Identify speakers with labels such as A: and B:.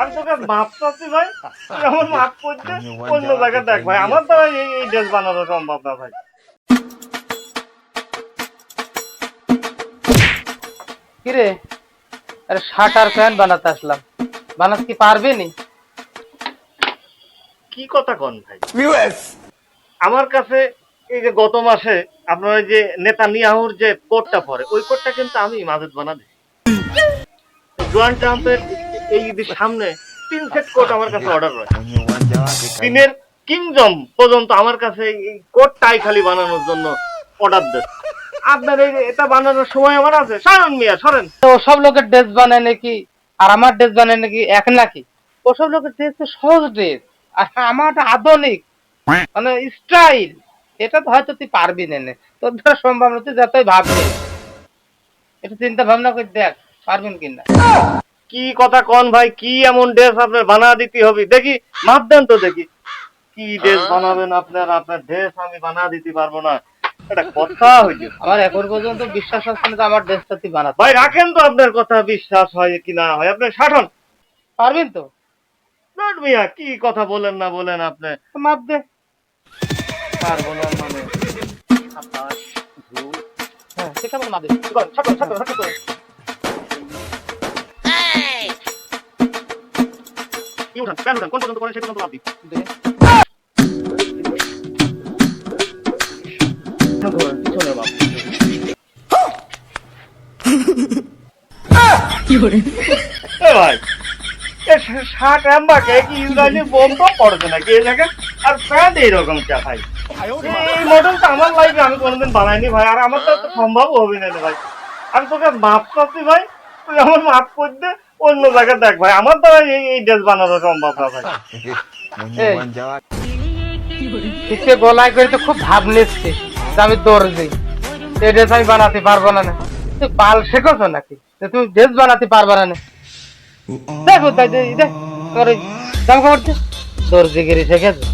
A: আমি তোকে মাপ চাচ্ছি ভাই, তুই আমার মাপ করতে অন্য জায়গায় দেখ ভাই, আমার দ্বারা এই ড্রেস বানানো সম্ভব না ভাই।
B: কিরে, আরে শার্ট আর প্যান্ট বানাতে আসলাম, বানাতে কি পারবি নি?
A: কি কথা কন ভাই? আমার কাছে এই যে গত মাসে আপনার ওই যে নেতানিয়াহুর যে কোটটা পরে, ওই কোটটা কিন্তু আমি মাজেদ বানা দিই। ডোনাল্ড ট্রাম্পের এই ঈদের সামনে 3 সেট কোট আমার কাছে অর্ডার রয়েছে। চীনের কিংজম পর্যন্ত আমার কাছে এই কোট টাই খালি বানানোর জন্য অর্ডার দেয়। আপনার এই এটা বানানোর সময় আমার আছে? সরেন মিয়া, সরেন।
B: তো সব লোকের ড্রেস বানায় নাকি আর আমার ড্রেস বানায় নাকি এক নাকি? ওসব লোকের ড্রেস তো সহজ ড্রেস, আর আমারটা আধুনিক, মানে স্টাইল। এটা তো হয়তো তুই পারবি না, তোর দ্বারা সম্ভব না, তুই যতই ভাববি। একটু চিন্তা ভাবনা করে দেখ পারবেন কিনা।
A: কি কথা কন ভাই? কি এমন ড্রেস আপনার বানা দিতে হবে? দেখি মাপ দেন তো দেখি। কি ড্রেস বানাবেন আপনার? আপনার ড্রেস আমি বানা দিতে পারবো না, এটা কথা হইছে।
B: আমার এখন পর্যন্ত বিশ্বাস হচ্ছে না যে আমার ড্রেসটা তুই বানাতে
A: ভাই রাখেন তো, আপনার কথা বিশ্বাস হয় কি না হয়। আপনি ষাটন
B: পারবেন তো?
A: নট মিয়া, কি কথা বলেন না বলেন আপনি?
B: মাপ দে।
A: পারবো না মানে? আকাশ, ঝুল,
B: হ্যাঁ, ঠিক আছে, মাপ দে।
A: ষাটন ষাটন ষাটন। কি উঠান, প্যান উঠান, কোন পর্যন্ত করেন সেই পর্যন্ত মাপ দিই।
B: দে।
A: পিছনে মাপ। এ ভাই, এ শার্ট আমাকে কি ইসরায়েলি বোম তো পড়ছে নাকি এই জায়গায়? আর প্যান্ট এইরকম চা ভাই। এই মডেলটা আমার লাইফে আমি কোনোদিন বানাইনি ভাই, আর আমার তো সম্ভব হবে না রে ভাই। আমি তোকে মাপ চাচ্ছি ভাই, তুই আমার মাপ করতে অন্য জায়গায় দেখ ভাই, আমার দ্বারা এই ড্রেস বানানো সম্ভব না ভাই।
B: পিছিয়ে গলায় করে তো খুব ভাব নিচ্ছে যে আমি দর্জি, এই ড্রেস আমি বানাতে পারবো না। তুই পাল শেখছো নাকি যে তুমি ড্রেস বানাতে পারবা না? দেখো তাই দেখ তোর জামা কাপড় দর্জিগিরি শিখেছো।